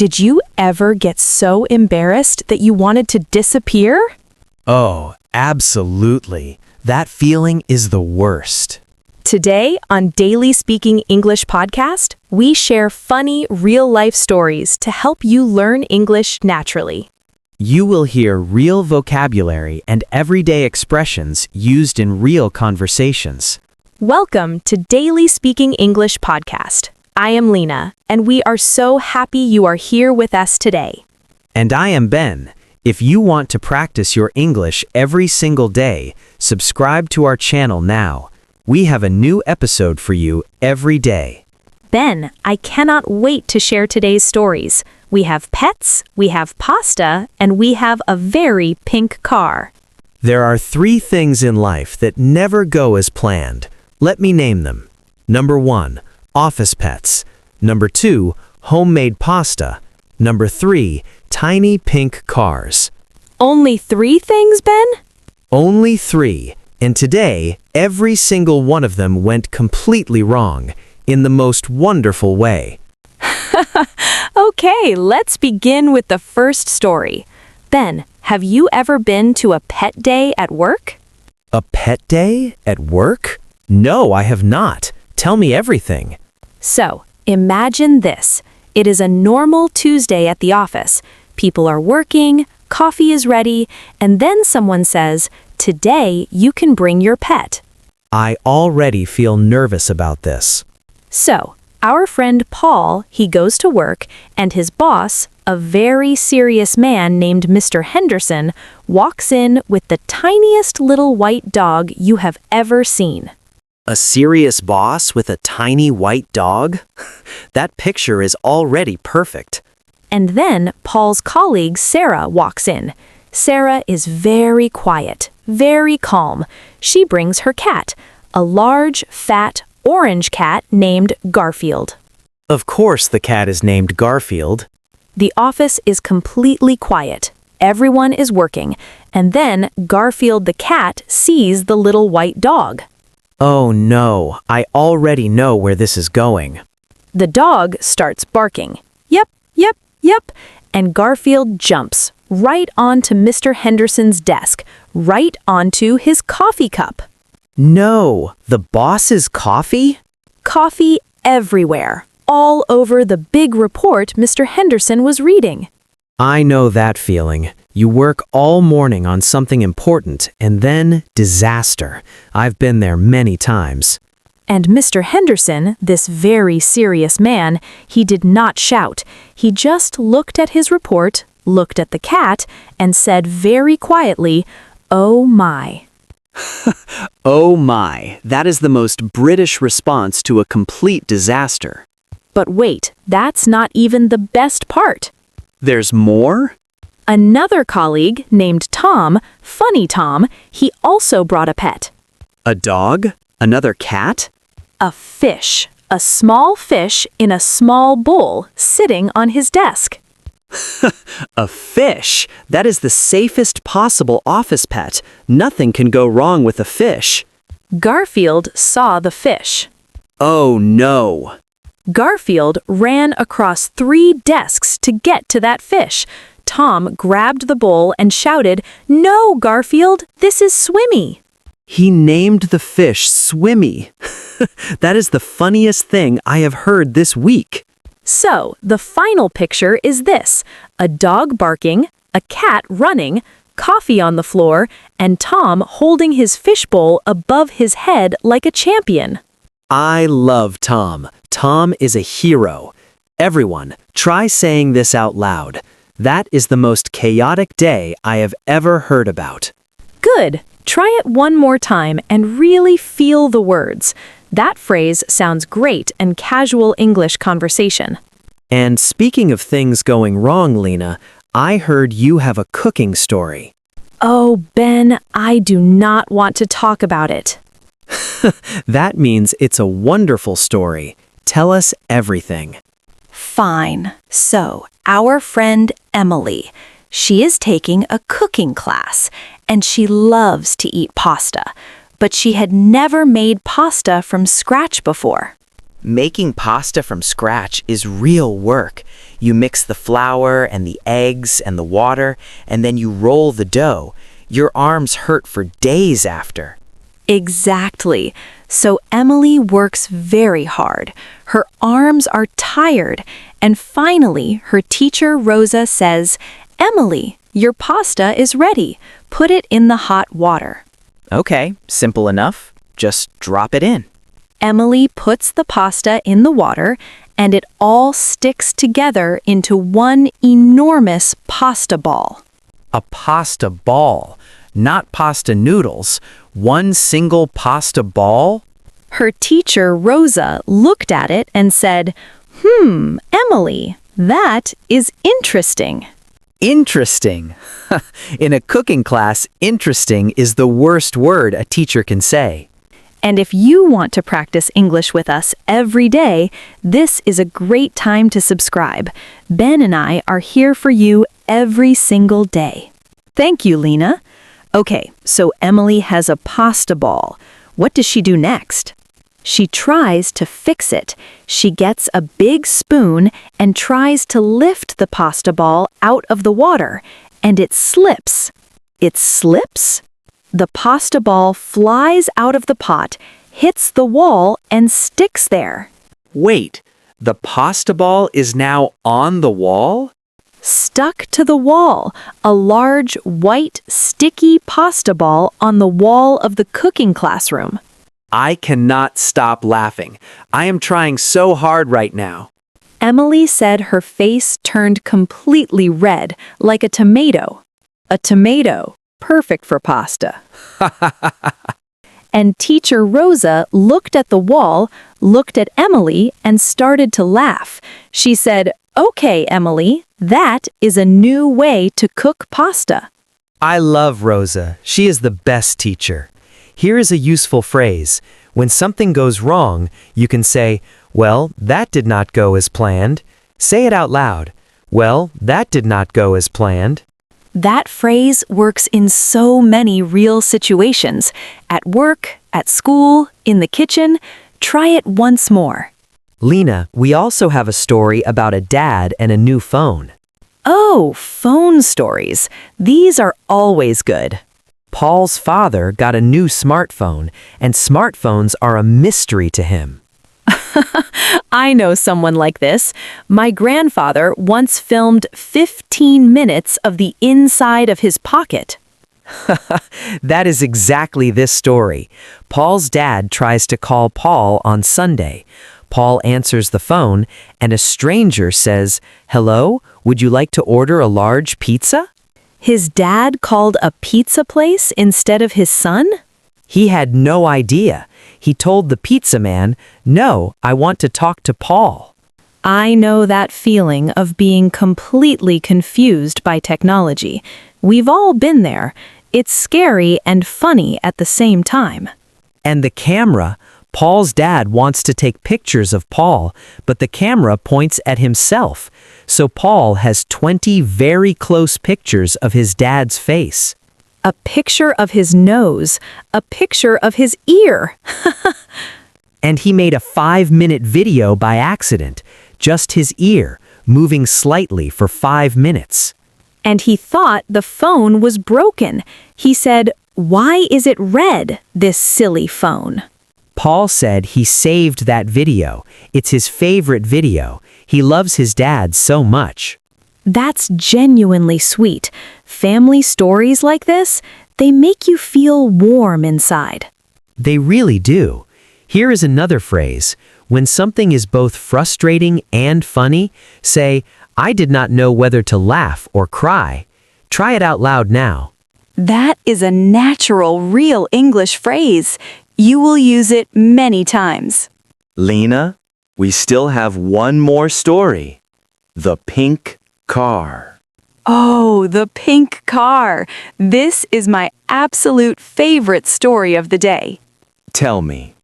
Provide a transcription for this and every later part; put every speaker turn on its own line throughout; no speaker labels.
Did you ever get so embarrassed that you wanted to disappear?
Oh, absolutely. That feeling is the worst.
Today on Daily Speaking English podcast, we share funny, real-life stories to help you learn English naturally.
You will hear real vocabulary and everyday expressions used in real conversations.
Welcome to Daily Speaking English podcast. I am Lina, and we are so happy you are here with us today.
And I am Ben. If you want to practice your English every single day, subscribe to our channel now. We have a new episode for you every day.
Ben, I cannot wait to share today's stories. We have pets, we have pasta, and we have a very pink car.
There are 3 things in life that never go as planned. Let me name them. Number 1, office pets. Number 2, homemade pasta. Number 3, tiny pink cars.
Only 3 things, Ben?
Only 3, and today, every single one of them went completely wrong, in the most wonderful way.
Okay, let's begin with the first story. Ben, have you ever been to a pet day at work?
A pet day at work? No, I have not. Tell me everything.
So, imagine this. It is a normal Tuesday at the office. People are working, coffee is ready, and then someone says, "Today you can bring your pet."
I already feel nervous about this.
So, our friend Paul, he goes to work, and his boss, a very serious man named Mr. Henderson, walks in with the tiniest little white dog you have ever seen.
A serious boss with a tiny white dog? That picture is already perfect.
And then Paul's colleague Sarah walks in. Sarah is very quiet, very calm. She brings her cat, a large, fat, orange cat named Garfield.
Of course the cat is named Garfield.
The office is completely quiet. Everyone is working. And then Garfield the cat sees the little white dog.
Oh no, I already know where this is going.
The dog starts barking. Yep, yep, yep. And Garfield jumps right onto Mr. Henderson's desk, right onto his coffee cup.
No, the boss's coffee?
Coffee everywhere, all over the big report Mr. Henderson was reading.
I know that feeling. You work all morning on something important, and then disaster. I've been there many times.
And Mr. Henderson, this very serious man, he did not shout. He just looked at his report, looked at the cat, and said very quietly, "Oh my."
Oh my, that is the most British response to a complete disaster.
But wait, that's not even the best part.
There's more?
Another colleague named Tom, Funny Tom, he also brought a pet.
A dog? Another cat?
A fish. A small fish in a small bowl sitting on his desk.
A fish? That is the safest possible office pet. Nothing can go wrong with a fish.
Garfield saw the fish.
Oh no.
Garfield ran across 3 desks to get to that fish. Tom grabbed the bowl and shouted, "No, Garfield, this is Swimmy."
He named the fish Swimmy. That is the funniest thing I have heard this week.
So, the final picture is this: a dog barking, a cat running, coffee on the floor, and Tom holding his fishbowl above his head like a champion.
I love Tom. Tom is a hero. Everyone, try saying this out loud. That is the most chaotic day I have ever heard about.
Good. Try it one more time and really feel the words. That phrase sounds great in casual English conversation.
And speaking of things going wrong, Lina, I heard you have a cooking story.
Oh, Ben, I do not want to talk about it.
That means it's a wonderful story. Tell us everything.
Fine. So, our friend Emily, she is taking a cooking class, and she loves to eat pasta, but she had never made pasta from scratch before.
Making pasta from scratch is real work. You mix the flour and the eggs and the water, and then you roll the dough. Your arms hurt for days after.
Exactly. So Emily works very hard. Her arms are tired. And finally, her teacher Rosa says, "Emily, your pasta is ready. Put it in the hot water."
Okay, simple enough. Just drop it in.
Emily puts the pasta in the water, and it all sticks together into one enormous pasta ball.
A pasta ball, not pasta noodles. One single pasta ball?
Her teacher, Rosa, looked at it and said, Emily, that is interesting."
Interesting. In a cooking class, interesting is the worst word a teacher can say.
And if you want to practice English with us every day, this is a great time to subscribe. Ben and I are here for you every single day. Thank you, Lina. Okay, so Emily has a pasta ball. What does she do next? She tries to fix it. She gets a big spoon and tries to lift the pasta ball out of the water, and it slips. It slips? The pasta ball flies out of the pot, hits the wall, and sticks there.
Wait, the pasta ball is now on the wall?
Stuck to the wall, a large, white, sticky pasta ball on the wall of the cooking classroom.
I cannot stop laughing. I am trying so hard right now.
Emily said her face turned completely red, like a tomato. A tomato, perfect for pasta. And teacher Rosa looked at the wall, looked at Emily, and started to laugh. She said, "Okay, Emily, that is a new way to cook pasta."
I love Rosa. She is the best teacher. Here is a useful phrase. When something goes wrong, you can say, "Well, that did not go as planned." Say it out loud. "Well, that did not go as planned."
That phrase works in so many real situations. At work, at school, in the kitchen. Try it once more.
Lina, we also have a story about a dad and a new phone.
Oh, phone stories. These are always good.
Paul's father got a new smartphone, and smartphones are a mystery to him.
I know someone like this. My grandfather once filmed 15 minutes of the inside of his pocket.
That is exactly this story. Paul's dad tries to call Paul on Sunday. Paul answers the phone, and a stranger says, "Hello, would you like to order a large pizza?"
His dad called a pizza place instead of his son?
He had no idea. He told the pizza man, "No, I want to talk to Paul."
I know that feeling of being completely confused by technology. We've all been there. It's scary and funny at the same time.
And the camera, Paul's dad wants to take pictures of Paul, but the camera points at himself. So Paul has 20 very close pictures of his dad's face.
A picture of his nose, a picture of his ear.
And he made a 5-minute video by accident, just his ear, moving slightly for 5 minutes.
And he thought the phone was broken. He said, "Why is it red, this silly phone?"
Paul said he saved that video. It's his favorite video. He loves his dad so much.
That's genuinely sweet. Family stories like this, they make you feel warm inside.
They really do. Here is another phrase. When something is both frustrating and funny, say, "I did not know whether to laugh or cry." Try it out loud now.
That is a natural, real English phrase. You will use it many times.
Lina, we still have one more story. The pink car.
Oh, the pink car. This is my absolute favorite story of the day.
Tell me.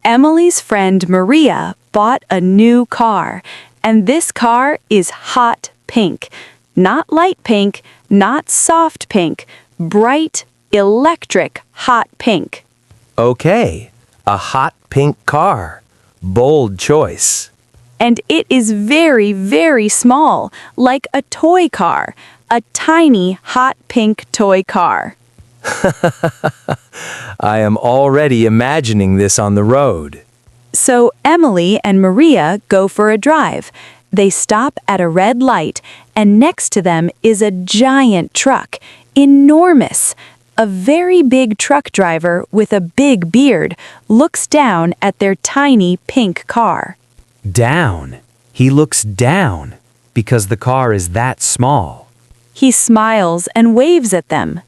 Emily's friend Maria bought a new car, and this car is hot pink. Not light pink, not soft pink, bright, electric hot pink.
Okay, a hot pink car. Bold choice.
And it is very, very small, like a toy car, a tiny hot pink toy car.
I am already imagining this on the road.
So Emily and Maria go for a drive. They stop at a red light, and next to them is a giant truck, enormous. A very big truck driver with a big beard looks down at their tiny pink car.
Down. He looks down because the car is that small.
He smiles and waves at them.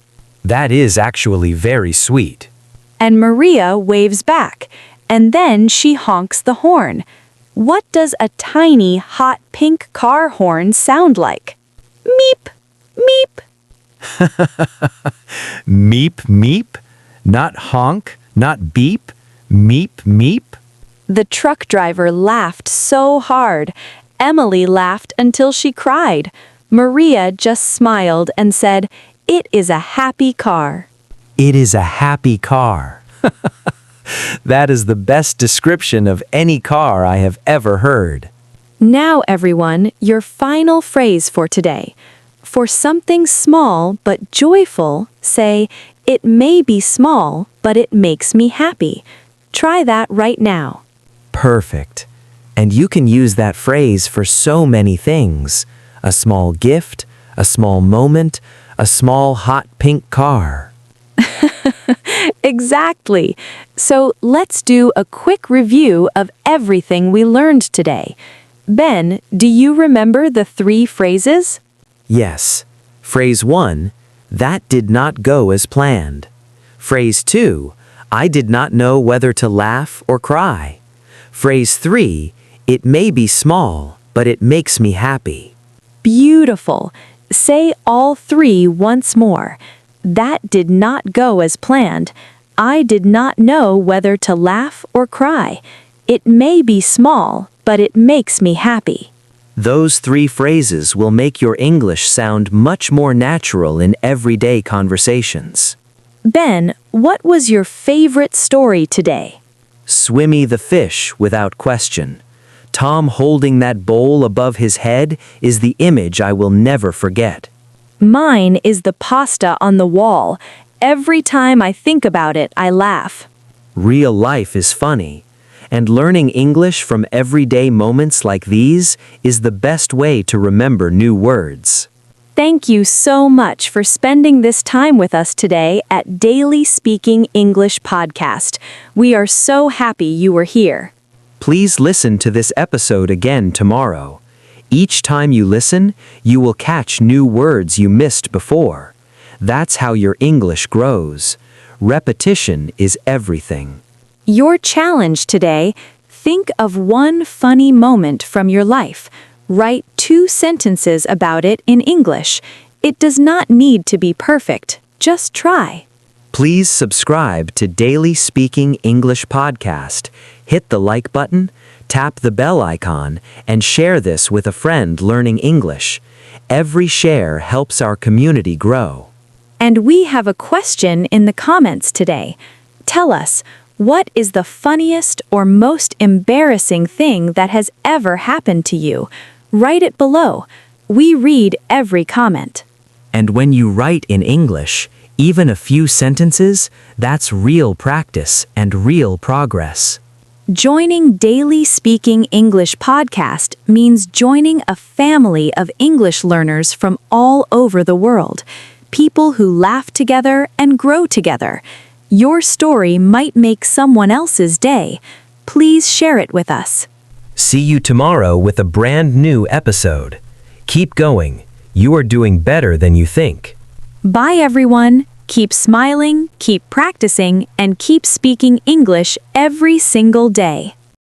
That is actually very sweet.
And Maria waves back, and then she honks the horn. What does a tiny, hot pink car horn sound like? Meep, meep.
Meep, meep. Not honk, not beep. Meep, meep.
The truck driver laughed so hard. Emily laughed until she cried. Maria just smiled and said, "It is a happy car."
It is a happy car. That is the best description of any car I have ever heard.
Now, everyone, your final phrase for today. For something small but joyful, say, "It may be small, but it makes me happy." Try that right now.
Perfect. And you can use that phrase for so many things. A small gift, a small moment, a small hot pink car.
Exactly. So let's do a quick review of everything we learned today. Ben, do you remember the 3 phrases?
Yes. Phrase 1, that did not go as planned. Phrase 2, I did not know whether to laugh or cry. Phrase 3, it may be small, but it makes me happy.
Beautiful. Say all 3 once more. That did not go as planned. I did not know whether to laugh or cry. It may be small, but it makes me happy.
Those 3 phrases will make your English sound much more natural in everyday conversations.
Ben, what was your favorite story today?
Swimmy the fish, without question. Tom holding that bowl above his head is the image I will never forget.
Mine is the pasta on the wall. Every time I think about it, I laugh.
Real life is funny, and learning English from everyday moments like these is the best way to remember new words.
Thank you so much for spending this time with us today at Daily Speaking English Podcast. We are so happy you were here.
Please listen to this episode again tomorrow. Each time you listen, you will catch new words you missed before. That's how your English grows. Repetition is everything.
Your challenge today, think of one funny moment from your life. Write 2 sentences about it in English. It does not need to be perfect. Just try.
Please subscribe to Daily Speaking English Podcast. Hit the like button, tap the bell icon, and share this with a friend learning English. Every share helps our community grow.
And we have a question in the comments today. Tell us, what is the funniest or most embarrassing thing that has ever happened to you? Write it below. We read every comment.
And when you write in English, even a few sentences, that's real practice and real progress.
Joining Daily Speaking English Podcast means joining a family of English learners from all over the world. People who laugh together and grow together. Your story might make someone else's day. Please share it with us.
See you tomorrow with a brand new episode. Keep going. You are doing better than you think.
Bye, everyone. Keep smiling, keep practicing, and keep speaking English every single day.